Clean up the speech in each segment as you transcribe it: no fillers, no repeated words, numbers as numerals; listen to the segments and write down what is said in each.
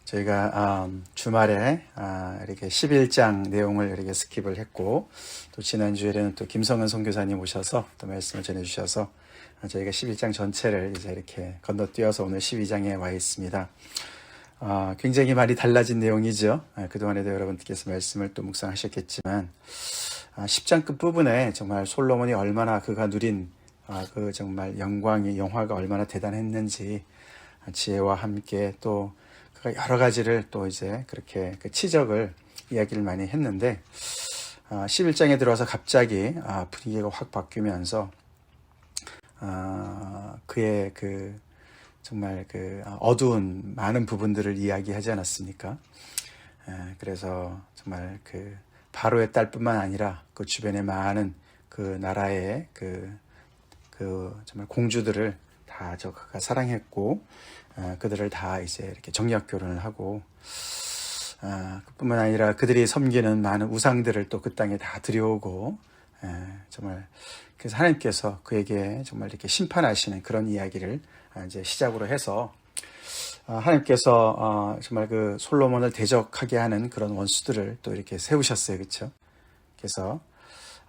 저희가 주말에 이렇게 11장 내용을 이렇게 스킵을 했고, 또 지난주에는 또 김성은 선교사님 오셔서 또 말씀을 전해주셔서 저희가 11장 전체를 이제 이렇게 건너뛰어서 오늘 12장에 와 있습니다. 굉장히 많이 달라진 내용이죠. 그동안에도 여러분께서 말씀을 또 묵상하셨겠지만 10장 끝부분에 정말 솔로몬이 얼마나 그가 누린 그 정말 영화가 얼마나 대단했는지, 지혜와 함께 또 그가 여러 가지를 또 이제 그렇게 그 치적을 이야기를 많이 했는데, 11장에 들어와서 갑자기 분위기가 확 바뀌면서 그의 그 정말 그 어두운 많은 부분들을 이야기하지 않았습니까? 그래서 정말 그 바로의 딸뿐만 아니라 그 주변에 많은 그 나라의 그 정말 공주들을 다 그가 사랑했고, 그들을 다 이제 이렇게 정략 결혼을 하고, 그뿐만 아니라 그들이 섬기는 많은 우상들을 또 그 땅에 다 들여오고, 정말 그래서 하나님께서 그에게 정말 이렇게 심판하시는 그런 이야기를 이제 시작으로 해서, 하나님께서 정말 그 솔로몬을 대적하게 하는 그런 원수들을 또 이렇게 세우셨어요, 그렇죠? 그래서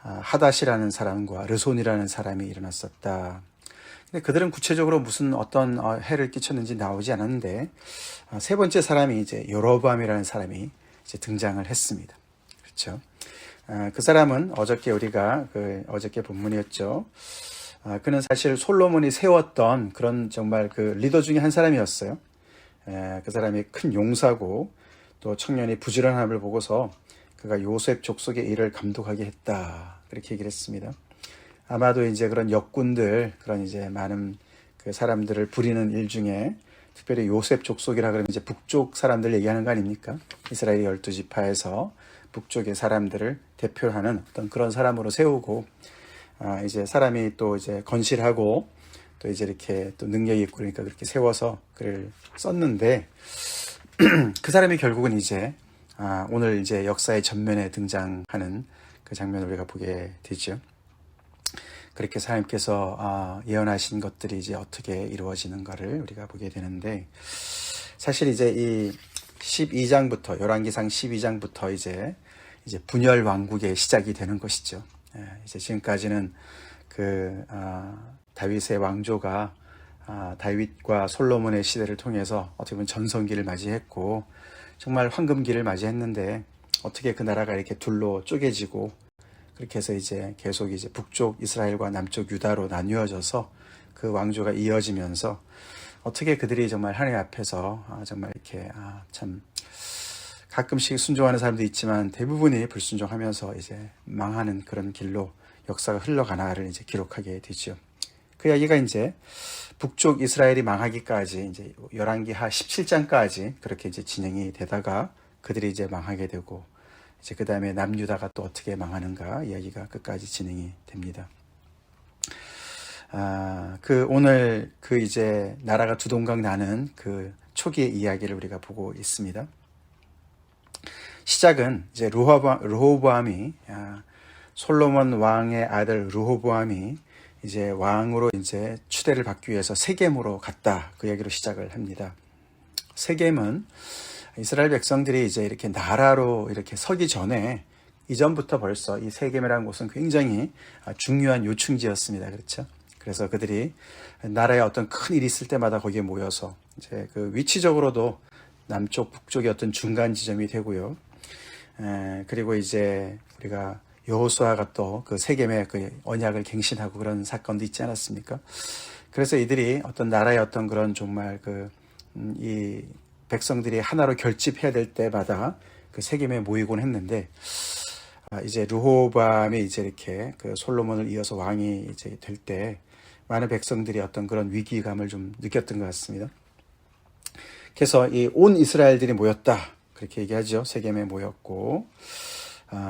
하닷이라는 사람과 르손이라는 사람이 일어났었다. 근데 그들은 구체적으로 무슨 어떤 해를 끼쳤는지 나오지 않았는데, 세 번째 사람이 이제 여로보암이라는 사람이 이제 등장을 했습니다. 그렇죠? 그 사람은 어저께 우리가 어저께 본문이었죠. 그는 사실 솔로몬이 세웠던 그런 정말 그 리더 중에 한 사람이었어요. 그 사람이 큰 용사고 또 청년이 부지런함을 보고서 그가 요셉 족속의 일을 감독하게 했다, 그렇게 얘기를 했습니다. 아마도 이제 그런 역군들, 그런 이제 많은 그 사람들을 부리는 일 중에 특별히 요셉 족속이라 그러면 이제 북쪽 사람들 얘기하는 거 아닙니까? 이스라엘의 12지파에서 북쪽의 사람들을 대표하는 어떤 그런 사람으로 세우고, 이제 사람이 또 이제 건실하고 또 이제 이렇게 또 능력이 있고 그러니까 그렇게 세워서 글을 썼는데, 그 사람이 결국은 이제 오늘 이제 역사의 전면에 등장하는 그 장면을 우리가 보게 되죠. 그렇게 하나님께서 예언하신 것들이 이제 어떻게 이루어지는가를 우리가 보게 되는데, 사실 이제 이 12장부터 열왕기상 12장부터 이제 분열 왕국의 시작이 되는 것이죠. 이제 지금까지는 그 다윗의 왕조가 다윗과 솔로몬의 시대를 통해서 어떻게 보면 전성기를 맞이했고 정말 황금기를 맞이했는데, 어떻게 그 나라가 이렇게 둘로 쪼개지고 그렇게 해서 이제 계속 이제 북쪽 이스라엘과 남쪽 유다로 나뉘어져서 그 왕조가 이어지면서 어떻게 그들이 정말 하나님 앞에서 정말 이렇게 참 가끔씩 순종하는 사람도 있지만 대부분이 불순종하면서 이제 망하는 그런 길로 역사가 흘러가나를 이제 기록하게 되죠. 그 이야기가 이제 북쪽 이스라엘이 망하기까지 이제 열왕기하 17장까지 그렇게 이제 진행이 되다가 그들이 이제 망하게 되고, 이제 그 다음에 남유다가 또 어떻게 망하는가 이야기가 끝까지 진행이 됩니다. 오늘 그 이제 나라가 두동강 나는 그 초기의 이야기를 우리가 보고 있습니다. 시작은 이제 르호보암이 솔로몬 왕의 아들 르호보암이 이제 왕으로 이제 추대를 받기 위해서 세겜으로 갔다, 그 이야기로 시작을 합니다. 세겜은 이스라엘 백성들이 이제 이렇게 나라로 이렇게 서기 전에 이전부터 벌써 이 세겜이라는 곳은 굉장히 중요한 요충지였습니다. 그렇죠? 그래서 그들이 나라에 어떤 큰 일이 있을 때마다 거기에 모여서 이제 그 위치적으로도 남쪽 북쪽의 어떤 중간 지점이 되고요. 그리고 이제 우리가 여호수아가 또 그 세겜의 그 언약을 갱신하고 그런 사건도 있지 않았습니까? 그래서 이들이 어떤 나라의 어떤 그런 정말 이 백성들이 하나로 결집해야 될 때마다 그 세겜에 모이곤 했는데, 이제 르호보암이 이제 이렇게 그 솔로몬을 이어서 왕이 이제 될 때 많은 백성들이 어떤 그런 위기감을 좀 느꼈던 것 같습니다. 그래서 이 온 이스라엘들이 모였다, 그렇게 얘기하죠. 세겜에 모였고,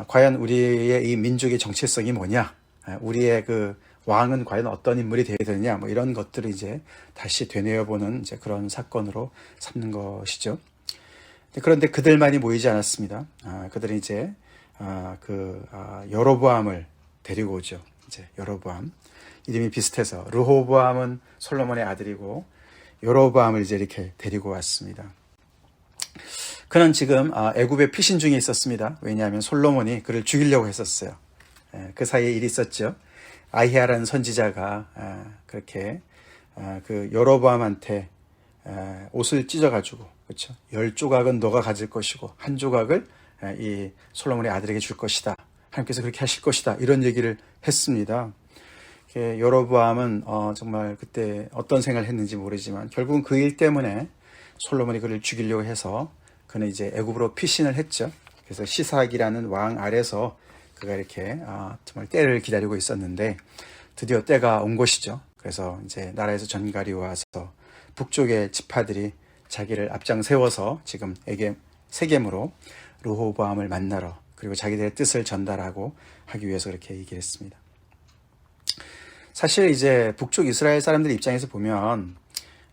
과연 우리의 이 민족의 정체성이 뭐냐, 우리의 그 왕은 과연 어떤 인물이 되어야 되느냐, 뭐 이런 것들을 이제 다시 되뇌어보는 이제 그런 사건으로 삼는 것이죠. 그런데 그들만이 모이지 않았습니다. 그들은 이제 여로보암을 데리고 오죠. 이제 여로보암, 이름이 비슷해서 르호보암은 솔로몬의 아들이고 여로보암을 이제 이렇게 데리고 왔습니다. 그는 지금 애굽의 피신 중에 있었습니다. 왜냐하면 솔로몬이 그를 죽이려고 했었어요. 그 사이에 일이 있었죠. 아히야라는 선지자가 그렇게 그 여로보암한테 옷을 찢어가지고, 그렇죠. 10조각은 너가 가질 것이고 한 조각을 이 솔로몬의 아들에게 줄 것이다. 하나님께서 그렇게 하실 것이다. 이런 얘기를 했습니다. 여로보암은 정말 그때 어떤 생각을 했는지 모르지만 결국은 그 일 때문에 솔로몬이 그를 죽이려고 해서 그는 이제 애굽으로 피신을 했죠. 그래서 시삭이라는 왕 아래서 그가 이렇게 정말 때를 기다리고 있었는데 드디어 때가 온 것이죠. 그래서 이제 나라에서 전갈이 와서 북쪽의 지파들이 자기를 앞장 세워서 지금 세겜으로 르호보암을 만나러, 그리고 자기들의 뜻을 전달하고 하기 위해서 그렇게 얘기를 했습니다. 사실 이제 북쪽 이스라엘 사람들 입장에서 보면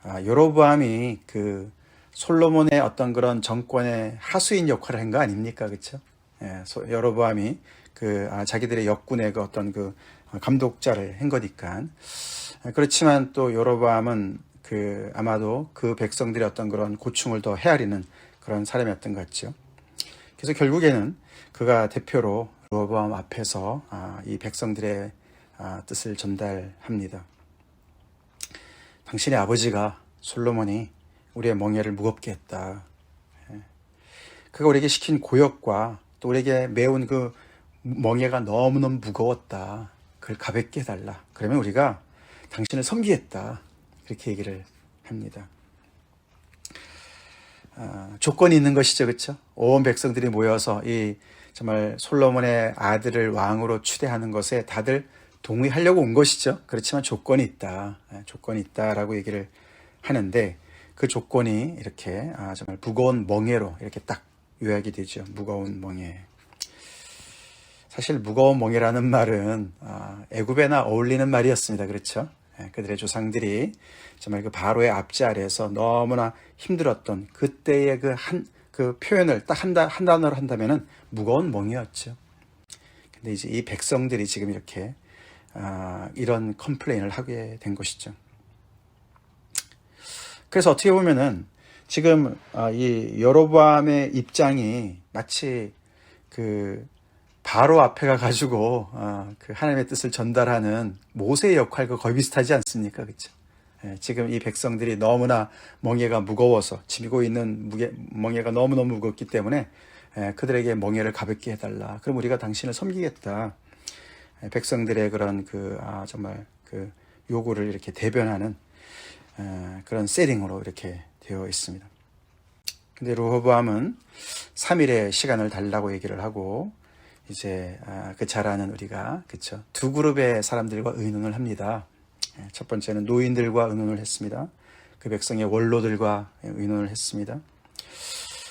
여로보암이 그 솔로몬의 어떤 그런 정권의 하수인 역할을 한 거 아닙니까? 그렇죠? 여로보암이 그 자기들의 역군의 그 어떤 그 감독자를 한 거니까. 그렇지만 또 여로보암은 그 아마도 그 백성들의 어떤 그런 고충을 더 헤아리는 그런 사람이었던 것 같죠. 그래서 결국에는 그가 대표로 르호보암 앞에서 이 백성들의 뜻을 전달합니다. 당신의 아버지가 솔로몬이 우리의 멍에를 무겁게 했다. 그가 우리에게 시킨 고역과 또 우리에게 메운 그 멍에가 너무너무 무거웠다. 그걸 가볍게 해달라. 그러면 우리가 당신을 섬기겠다. 그렇게 얘기를 합니다. 조건이 있는 것이죠. 그렇죠? 온 백성들이 모여서 이 정말 솔로몬의 아들을 왕으로 추대하는 것에 다들 동의하려고 온 것이죠. 그렇지만 조건이 있다. 조건이 있다라고 얘기를 하는데 그 조건이 이렇게 정말 무거운 멍에로 이렇게 딱 요약이 되죠. 무거운 멍에. 사실 무거운 멍에라는 말은 애굽에나 어울리는 말이었습니다. 그렇죠? 그들의 조상들이 정말 그 바로의 압제 아래에서 너무나 힘들었던 그때의 그 표현을 딱 한 단어로 한다면은 무거운 멍이었죠. 근데 이제 이 백성들이 지금 이렇게 이런 컴플레인을 하게 된 것이죠. 그래서 어떻게 보면은 지금 이 여로보암의 입장이 마치 그 바로 앞에 가가지고 그 하나님의 뜻을 전달하는 모세의 역할과 거의 비슷하지 않습니까? 그렇죠? 지금 이 백성들이 너무나 멍에가 무거워서 지고 있는 멍에가 너무너무 무겁기 때문에 그들에게 멍에를 가볍게 해달라. 그럼 우리가 당신을 섬기겠다. 백성들의 그런 정말 그 요구를 이렇게 대변하는 그런 세팅으로 이렇게 되어 있습니다. 근데 르호보암은 3일의 시간을 달라고 얘기를 하고 이제 그 잘 아는 우리가 그렇죠. 두 그룹의 사람들과 의논을 합니다. 첫 번째는 노인들과 의논을 했습니다. 그 백성의 원로들과 의논을 했습니다.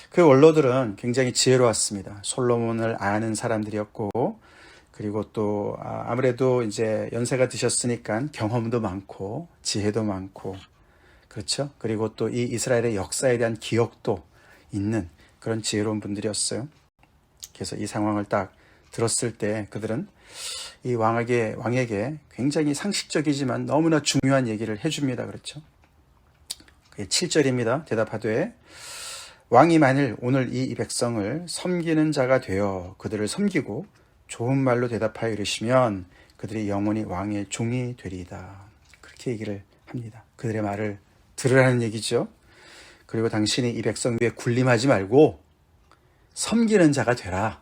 그 원로들은 굉장히 지혜로웠습니다. 솔로몬을 아는 사람들이었고, 그리고 또 아무래도 이제 연세가 드셨으니까 경험도 많고 지혜도 많고, 그렇죠. 그리고 또 이 이스라엘의 역사에 대한 기억도 있는 그런 지혜로운 분들이었어요. 그래서 이 상황을 딱 들었을 때 그들은 이 왕에게 굉장히 상식적이지만 너무나 중요한 얘기를 해줍니다. 그렇죠. 그게 7절입니다. 대답하되 왕이 만일 오늘 이 백성을 섬기는 자가 되어 그들을 섬기고 좋은 말로 대답하여 이르시면 그들이 영원히 왕의 종이 되리이다. 그렇게 얘기를 합니다. 그들의 말을 들으라는 얘기죠. 그리고 당신이 이 백성 위에 군림하지 말고 섬기는 자가 되라.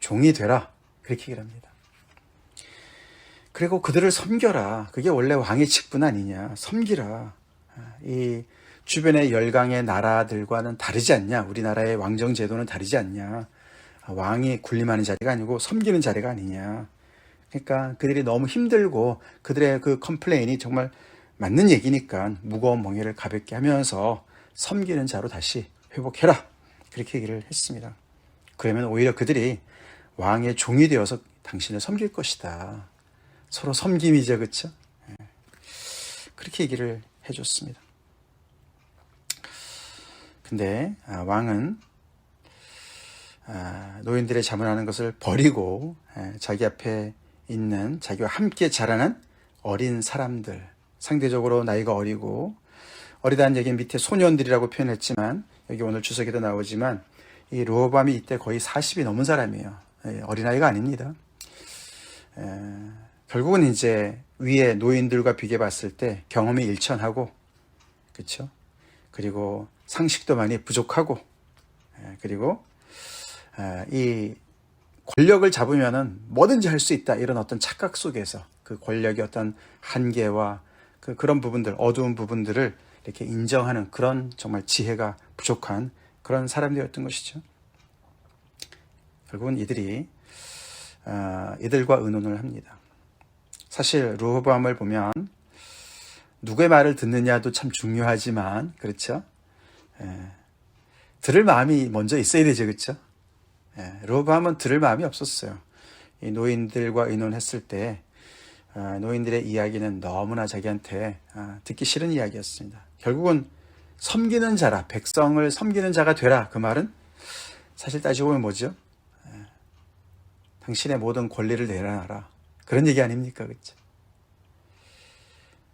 종이 되라. 그렇게 얘기를 합니다. 그리고 그들을 섬겨라. 그게 원래 왕의 직분 아니냐. 섬기라. 이 주변의 열강의 나라들과는 다르지 않냐. 우리나라의 왕정 제도는 다르지 않냐. 왕이 군림하는 자리가 아니고 섬기는 자리가 아니냐. 그러니까 그들이 너무 힘들고 그들의 그 컴플레인이 정말 맞는 얘기니까 무거운 멍에를 가볍게 하면서 섬기는 자로 다시 회복해라. 그렇게 얘기를 했습니다. 그러면 오히려 그들이 왕의 종이 되어서 당신을 섬길 것이다. 서로 섬김이죠. 그렇죠? 그렇게 얘기를 해줬습니다. 근데 왕은 노인들의 자문하는 것을 버리고 자기 앞에 있는 자기와 함께 자라는 어린 사람들, 상대적으로 나이가 어리고, 어리다는 얘기는 밑에 소년들이라고 표현했지만 여기 오늘 주석에도 나오지만 이 르호보암이 이때 거의 40이 넘은 사람이에요. 어린아이가 아닙니다. 결국은 이제 위에 노인들과 비교해 봤을 때 경험이 일천하고, 그렇죠? 그리고 상식도 많이 부족하고, 그리고 이 권력을 잡으면은 뭐든지 할 수 있다, 이런 어떤 착각 속에서 그 권력의 어떤 한계와 그런 부분들, 어두운 부분들을 이렇게 인정하는 그런 정말 지혜가 부족한 그런 사람들이었던 것이죠. 결국은 이들과 의논을 합니다. 사실 르호보암을 보면 누구의 말을 듣느냐도 참 중요하지만, 그렇죠? 들을 마음이 먼저 있어야 되죠, 그렇죠? 르호보암은 들을 마음이 없었어요. 이 노인들과 의논했을 때 노인들의 이야기는 너무나 자기한테 듣기 싫은 이야기였습니다. 결국은 섬기는 자라, 백성을 섬기는 자가 되라, 그 말은 사실 따지고 보면 뭐죠? 당신의 모든 권리를 내려놔라, 그런 얘기 아닙니까? 그렇죠?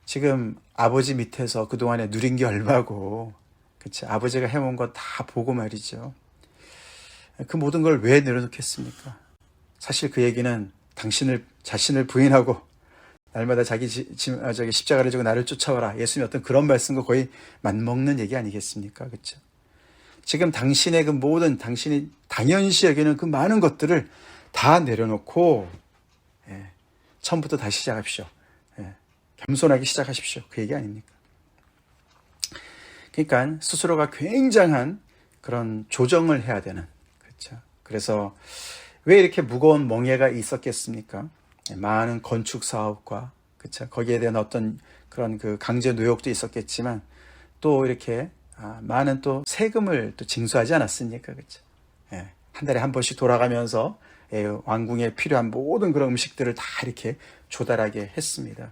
지금 아버지 밑에서 그동안에 누린 게 얼마고, 그렇죠? 아버지가 해온 거 다 보고 말이죠. 그 모든 걸 왜 내려놓겠습니까? 사실 그 얘기는 자신을 부인하고 날마다 자기 십자가를 지고 나를 쫓아와라, 예수님 어떤 그런 말씀과 거의 맞먹는 얘기 아니겠습니까? 그렇죠? 지금 당신의 그 모든, 당신이 당연시 여기는 그 많은 것들을 다 내려놓고 처음부터 다시 시작하십시오. 겸손하게 시작하십시오. 그 얘기 아닙니까? 그러니까 스스로가 굉장한 그런 조정을 해야 되는, 그렇죠? 그래서 왜 이렇게 무거운 멍에가 있었겠습니까? 많은 건축 사업과, 그렇죠? 거기에 대한 어떤 그런 그 강제 노역도 있었겠지만, 또 이렇게 많은 또 세금을 또 징수하지 않았습니까? 그렇죠? 한 달에 한 번씩 돌아가면서 왕궁에 필요한 모든 그런 음식들을 다 이렇게 조달하게 했습니다.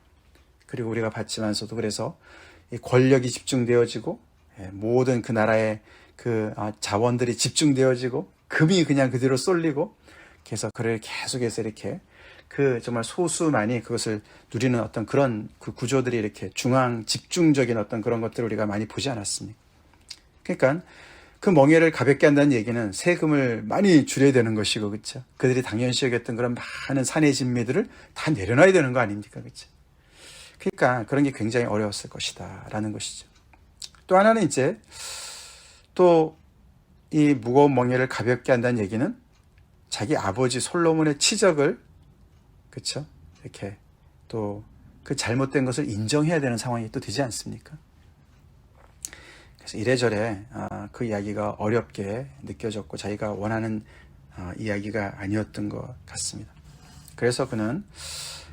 그리고 우리가 봤지만서도, 그래서 이 권력이 집중되어지고, 모든 그 나라의 그 자원들이 집중되어지고, 금이 그냥 그대로 쏠리고, 그래서 그를 계속해서 이렇게 그 정말 소수만이 그것을 누리는 어떤 그런 그 구조들이 이렇게 중앙 집중적인 어떤 그런 것들을 우리가 많이 보지 않았습니까? 그러니까 그 멍에를 가볍게 한다는 얘기는 세금을 많이 줄여야 되는 것이고, 그렇죠? 그들이 당연시 여겼던 그런 많은 사내 진미들을 다 내려놔야 되는 거 아닙니까? 그렇죠? 그러니까 그런 게 굉장히 어려웠을 것이다 라는 것이죠. 또 하나는 이제 또 이 무거운 멍에를 가볍게 한다는 얘기는 자기 아버지 솔로몬의 치적을, 그렇죠? 이렇게 또 그 잘못된 것을 인정해야 되는 상황이 또 되지 않습니까? 그래서 이래저래 그 이야기가 어렵게 느껴졌고 자기가 원하는 이야기가 아니었던 것 같습니다. 그래서 그는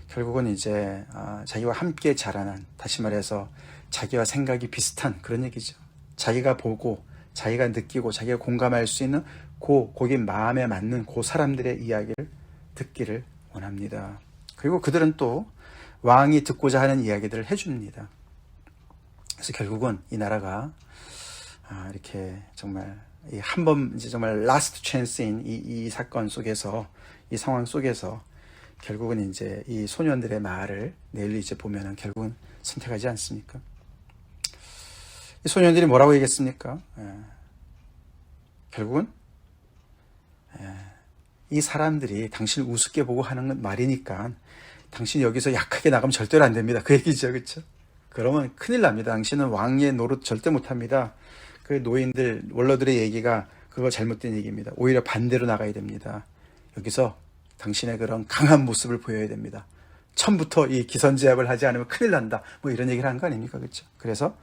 결국은 이제 자기와 함께 자라난, 다시 말해서 자기와 생각이 비슷한 그런 얘기죠. 자기가 보고 자기가 느끼고 자기가 공감할 수 있는 거기 마음에 맞는 그 사람들의 이야기를 듣기를 원합니다. 그리고 그들은 또 왕이 듣고자 하는 이야기들을 해줍니다. 그래서 결국은 이 나라가 이렇게 정말 한 번 이제 정말 라스트 찬스인 이 사건 속에서, 이 상황 속에서 결국은 이제 이 소년들의 말을 내일 이제 보면은 결국은 선택하지 않습니까? 이 소년들이 뭐라고 얘기했습니까? 결국은 이 사람들이 당신을 우습게 보고 하는 말이니까 당신이 여기서 약하게 나가면 절대로 안 됩니다. 그 얘기죠, 그렇죠? 그러면 큰일 납니다. 당신은 왕의 노릇 절대 못합니다. 그 노인들, 원로들의 얘기가 그거 잘못된 얘기입니다. 오히려 반대로 나가야 됩니다. 여기서 당신의 그런 강한 모습을 보여야 됩니다. 처음부터 이 기선제압을 하지 않으면 큰일 난다. 뭐 이런 얘기를 하는 거 아닙니까? 그렇죠? 그래서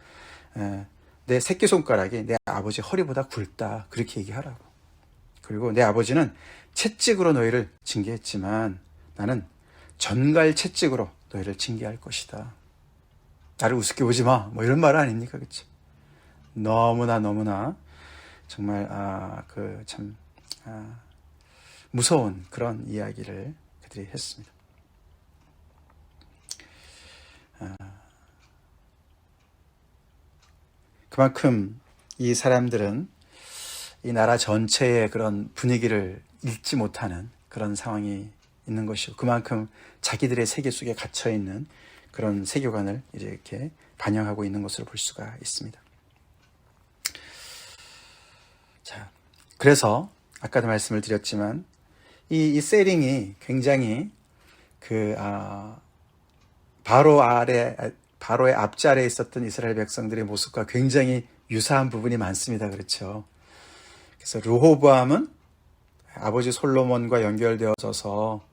내 새끼손가락이 내 아버지 허리보다 굵다. 그렇게 얘기하라고. 그리고 내 아버지는 채찍으로 너희를 징계했지만 나는 전갈 채찍으로 너희를 징계할 것이다. 나를 우습게 보지 마. 뭐 이런 말 아닙니까? 그렇죠? 너무나 정말 참 무서운 그런 이야기를 그들이 했습니다. 그만큼 이 사람들은 이 나라 전체의 그런 분위기를 읽지 못하는 그런 상황이 있는 것이고, 그만큼 자기들의 세계 속에 갇혀 있는 그런 세계관을 이렇게 반영하고 있는 것으로 볼 수가 있습니다. 자, 그래서 아까도 말씀을 드렸지만 이 세링이 굉장히 바로의 앞자리에 있었던 이스라엘 백성들의 모습과 굉장히 유사한 부분이 많습니다. 그렇죠. 그래서 르호보암은 아버지 솔로몬과 연결되어져서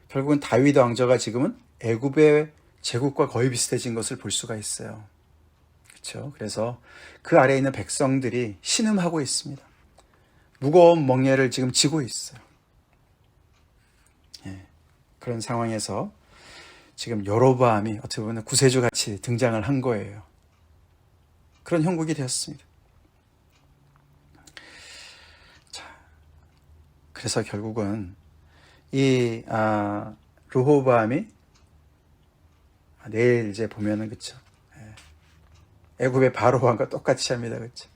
결국은 다윗 왕조가 지금은 애굽의 제국과 거의 비슷해진 것을 볼 수가 있어요. 그렇죠. 그래서 그 아래에 있는 백성들이 신음하고 있습니다. 무거운 멍에를 지금 지고 있어요. 그런 상황에서 지금 여로보암이 어떻게 보면 구세주같이 등장을 한 거예요. 그런 형국이 되었습니다. 자, 그래서 결국은 이 르호보암이 내일 이제 보면은 그렇죠. 애굽의 바로 왕과 똑같이 합니다. 그렇죠.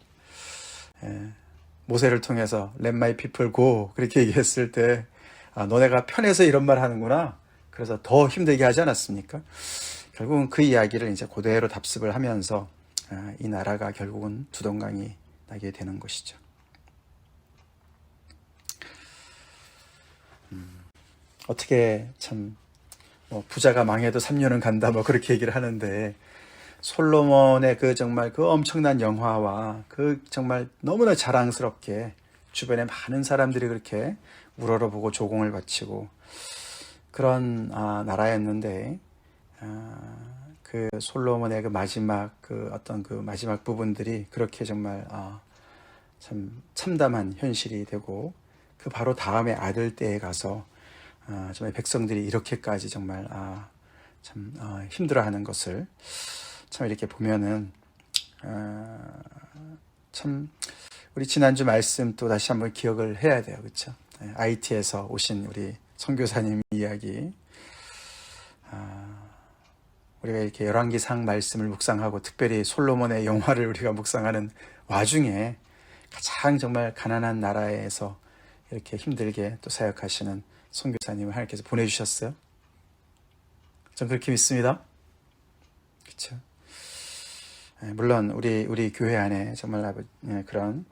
모세를 통해서 Let my people go 그렇게 얘기했을 때 너네가 편해서 이런 말 하는구나. 그래서 더 힘들게 하지 않았습니까? 결국은 그 이야기를 이제 그대로 답습을 하면서 이 나라가 결국은 두동강이 나게 되는 것이죠. 어떻게 참 부자가 망해도 3년은 간다 뭐 그렇게 얘기를 하는데 솔로몬의 정말 그 엄청난 영화와 정말 너무나 자랑스럽게 주변에 많은 사람들이 그렇게 우러러보고 조공을 바치고 그런 나라였는데 그 솔로몬의 마지막 마지막 부분들이 그렇게 정말 참 참담한 현실이 되고 그 바로 다음에 아들 때에 가서 정말 백성들이 이렇게까지 정말 참 힘들어하는 것을 참 이렇게 보면은 참 우리 지난주 말씀 또 다시 한번 기억을 해야 돼요. 그렇죠? IT에서 오신 우리 선교사님 이야기 우리가 이렇게 열왕기상 말씀을 묵상하고 특별히 솔로몬의 영화를 우리가 묵상하는 와중에 가장 정말 가난한 나라에서 이렇게 힘들게 또 사역하시는 선교사님을 하나님께서 보내주셨어요. 전 그렇게 믿습니다. 그렇죠? 물론 우리 교회 안에 정말 그런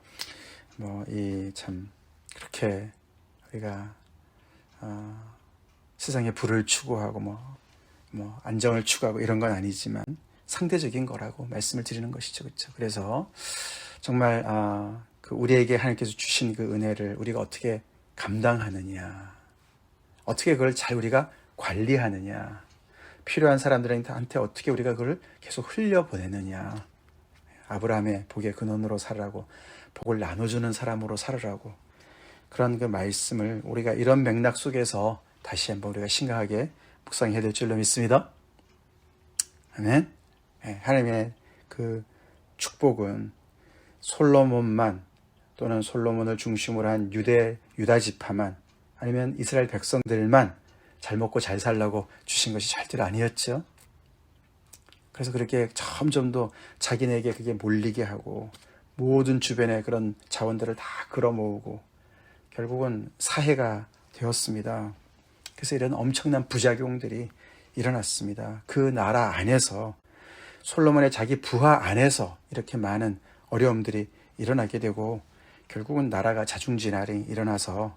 참 그렇게 우리가 세상의 부를 추구하고 안정을 추구하고 이런 건 아니지만 상대적인 거라고 말씀을 드리는 것이죠. 그렇죠? 그래서 정말 우리에게 하나님께서 주신 그 은혜를 우리가 어떻게 감당하느냐, 어떻게 그걸 잘 우리가 관리하느냐, 필요한 사람들한테 어떻게 우리가 그걸 계속 흘려보내느냐, 아브라함의 복의 근원으로 살으라고, 복을 나눠주는 사람으로 살으라고, 그런 그 말씀을 우리가 이런 맥락 속에서 다시 한번 우리가 심각하게 묵상해야 될 줄로 믿습니다. 아멘. 하나님의 그 축복은 솔로몬만 또는 솔로몬을 중심으로 한 유다 지파만 아니면 이스라엘 백성들만 잘 먹고 잘 살라고 주신 것이 절대로 아니었죠. 그래서 그렇게 점점 더 자기네에게 그게 몰리게 하고 모든 주변의 그런 자원들을 다 끌어모으고 결국은 사해가 되었습니다. 그래서 이런 엄청난 부작용들이 일어났습니다. 그 나라 안에서 솔로몬의 자기 부하 안에서 이렇게 많은 어려움들이 일어나게 되고 결국은 나라가 자중진할이 일어나서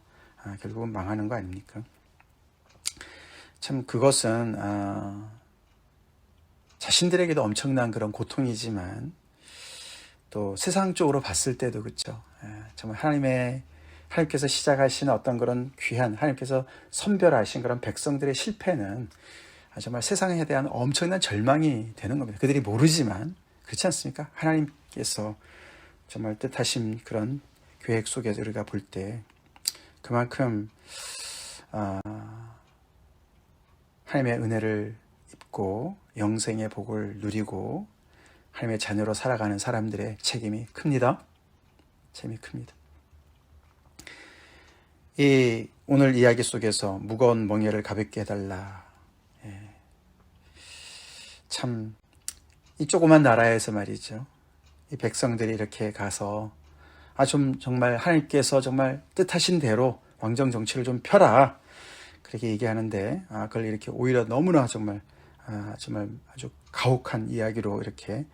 결국은 망하는 거 아닙니까? 참 그것은 자신들에게도 엄청난 그런 고통이지만 또 세상적으로 봤을 때도 그렇죠. 정말 하나님께서 시작하시는 어떤 그런 귀한 하나님께서 선별하신 그런 백성들의 실패는 정말 세상에 대한 엄청난 절망이 되는 겁니다. 그들이 모르지만 그렇지 않습니까? 하나님께서 정말 뜻하신 그런 계획 속에서 우리가 볼 때 그만큼 하나님의 은혜를 입고 영생의 복을 누리고 하나님의 자녀로 살아가는 사람들의 책임이 큽니다. 책임이 큽니다. 이 오늘 이야기 속에서 무거운 멍에를 가볍게 해달라. 참 이 조그만 나라에서 말이죠. 이 백성들이 이렇게 가서 정말 하나님께서 정말 뜻하신 대로 왕정 정치를 좀 펴라. 그렇게 얘기하는데 그걸 이렇게 오히려 너무나 정말 아주 가혹한 이야기로 이렇게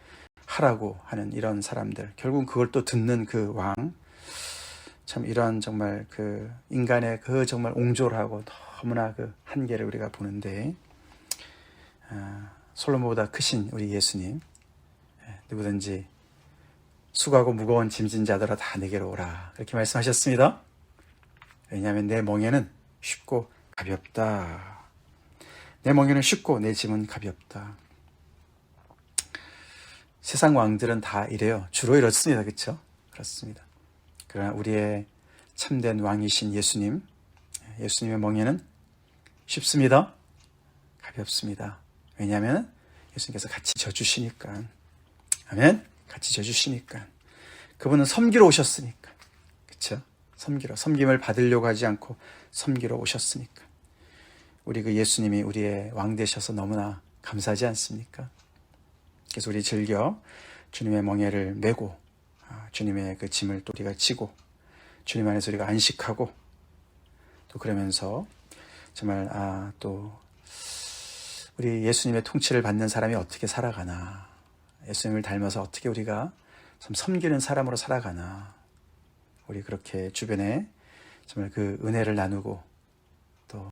하라고 하는 이런 사람들. 결국은 그걸 또 듣는 그 왕. 참 이런 정말 그 인간의 그 정말 옹졸하고 너무나 그 한계를 우리가 보는데, 솔로몬보다 크신 우리 예수님, 누구든지 수고하고 무거운 짐진 자들아 다 내게로 오라, 이렇게 말씀하셨습니다. 왜냐하면 내 멍에는 쉽고 가볍다. 내 멍에는 쉽고 내 짐은 가볍다. 세상 왕들은 다 이래요. 주로 이렇습니다. 그렇죠? 그렇습니다. 그러나 우리의 참된 왕이신 예수님, 예수님의 멍에는 쉽습니다. 가볍습니다. 왜냐하면 예수님께서 같이 져주시니까. 아멘. 같이 져주시니까. 그분은 섬기러 오셨으니까. 그렇죠? 섬김을 받으려고 하지 않고 섬기러 오셨으니까. 우리 그 예수님이 우리의 왕 되셔서 너무나 감사하지 않습니까? 그래서 우리 즐겨 주님의 멍에를 메고, 주님의 그 짐을 또 우리가 지고, 주님 안에서 우리가 안식하고, 또 그러면서 정말 또 우리 예수님의 통치를 받는 사람이 어떻게 살아가나, 예수님을 닮아서 어떻게 우리가 참 섬기는 사람으로 살아가나, 우리 그렇게 주변에 정말 그 은혜를 나누고, 또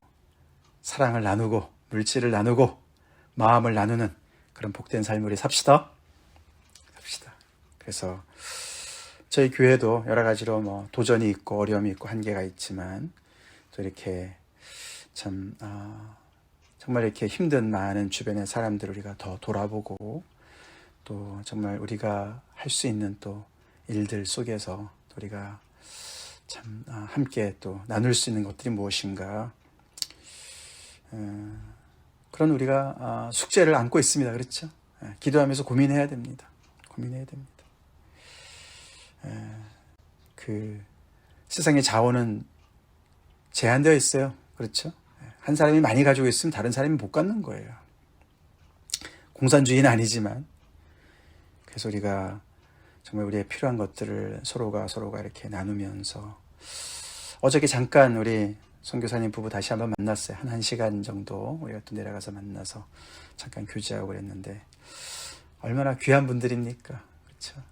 사랑을 나누고, 물질을 나누고, 마음을 나누는 그런 복된 삶을 우리 삽시다. 그래서 저희 교회도 여러 가지로 뭐 도전이 있고 어려움이 있고 한계가 있지만, 또 이렇게 참 정말 이렇게 힘든 많은 주변의 사람들을 우리가 더 돌아보고, 또 정말 우리가 할 수 있는 또 일들 속에서 우리가 참 함께 또 나눌 수 있는 것들이 무엇인가, 그런 우리가 숙제를 안고 있습니다. 그렇죠? 기도하면서 고민해야 됩니다. 그 세상의 자원은 제한되어 있어요. 그렇죠? 한 사람이 많이 가지고 있으면 다른 사람이 못 갖는 거예요. 공산주의는 아니지만, 그래서 우리가 정말 우리의 필요한 것들을 서로가 이렇게 나누면서, 어저께 잠깐 우리 선교사님 부부 다시 한번 만났어요. 한 1시간 정도 우리가 또 내려가서 만나서 잠깐 교제하고 그랬는데, 얼마나 귀한 분들입니까? 그렇죠?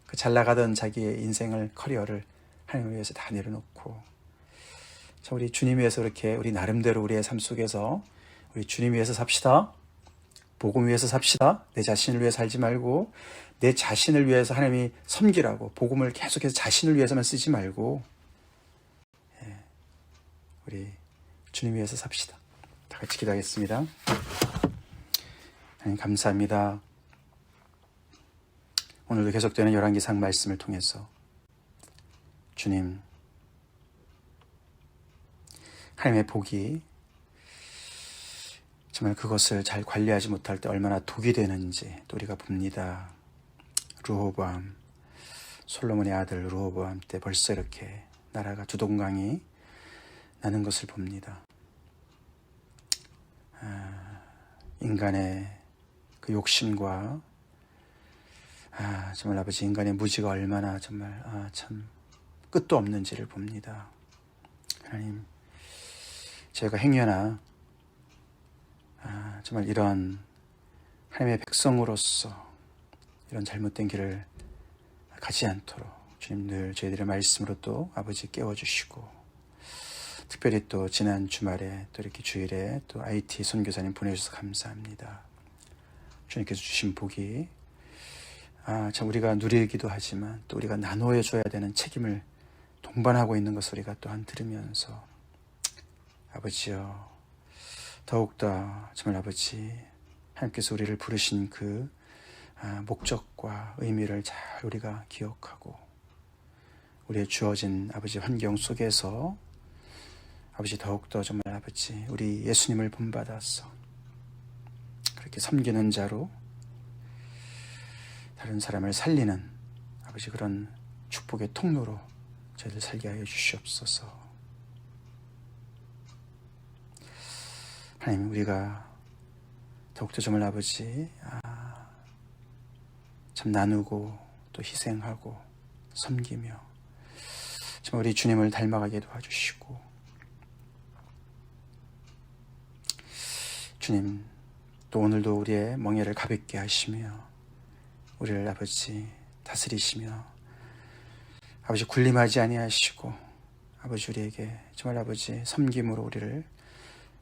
그 잘 나가던 자기의 인생을, 커리어를 하나님을 위해서 다 내려놓고, 우리 주님 위해서 이렇게 우리 나름대로 우리의 삶 속에서 우리 주님 위해서 삽시다. 복음 위해서 삽시다. 내 자신을 위해 살지 말고 내 자신을 위해서 하나님이 섬기라고, 복음을 계속해서 자신을 위해서만 쓰지 말고, 우리 주님 위해서 삽시다. 다 같이 기도하겠습니다. 하나님 감사합니다. 오늘도 계속되는 열왕기상 말씀을 통해서 주님, 하나님의 복이 정말 그것을 잘 관리하지 못할 때 얼마나 독이 되는지 또 우리가 봅니다. 르호보암, 솔로몬의 아들 르호보암 때 벌써 이렇게 나라가 두 동강이 나는 것을 봅니다. 인간의 그 욕심과 정말 아버지 인간의 무지가 얼마나 정말 참 끝도 없는지를 봅니다. 하나님, 저희가 행여나 정말 이런 하나님의 백성으로서 이런 잘못된 길을 가지 않도록 주님 늘 저희들의 말씀으로 또 아버지 깨워주시고, 특별히 또 지난 주말에 또 이렇게 주일에 또 IT 선교사님 보내주셔서 감사합니다. 주님께서 주신 복이 참 우리가 누리기도 하지만 또 우리가 나눠줘야 되는 책임을 동반하고 있는 것을 우리가 또한 들으면서, 아버지여, 더욱더 정말 아버지 하나님께서 우리를 부르신 그 목적과 의미를 잘 우리가 기억하고, 우리의 주어진 아버지 환경 속에서 아버지 더욱더 정말 아버지 우리 예수님을 본받아서 그렇게 섬기는 자로 다른 사람을 살리는 아버지 그런 축복의 통로로 저희들 살게 하여 주시옵소서. 하나님, 우리가 더욱더 정말 아버지 참 나누고 또 희생하고 섬기며 정말 우리 주님을 닮아가게 도와주시고, 주님 또 오늘도 우리의 멍에를 가볍게 하시며 우리를 아버지 다스리시며 아버지 군림하지 아니하시고 아버지 우리에게 정말 아버지 섬김으로 우리를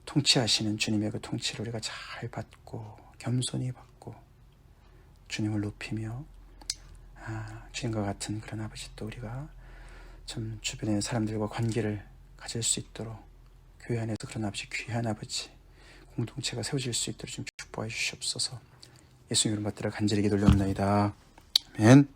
통치하시는 주님의 그 통치를 우리가 잘 받고 겸손히 받고 주님을 높이며 주님과 같은 그런 아버지 또 우리가 참 주변의 사람들과 관계를 가질 수 있도록 교회 안에서 그런 아버지 귀한 아버지 공동체가 세워질 수 있도록 좀 축복해 주시옵소서. 예수님 이름 받들어 간절히 기도 올려옵나이다. 아멘.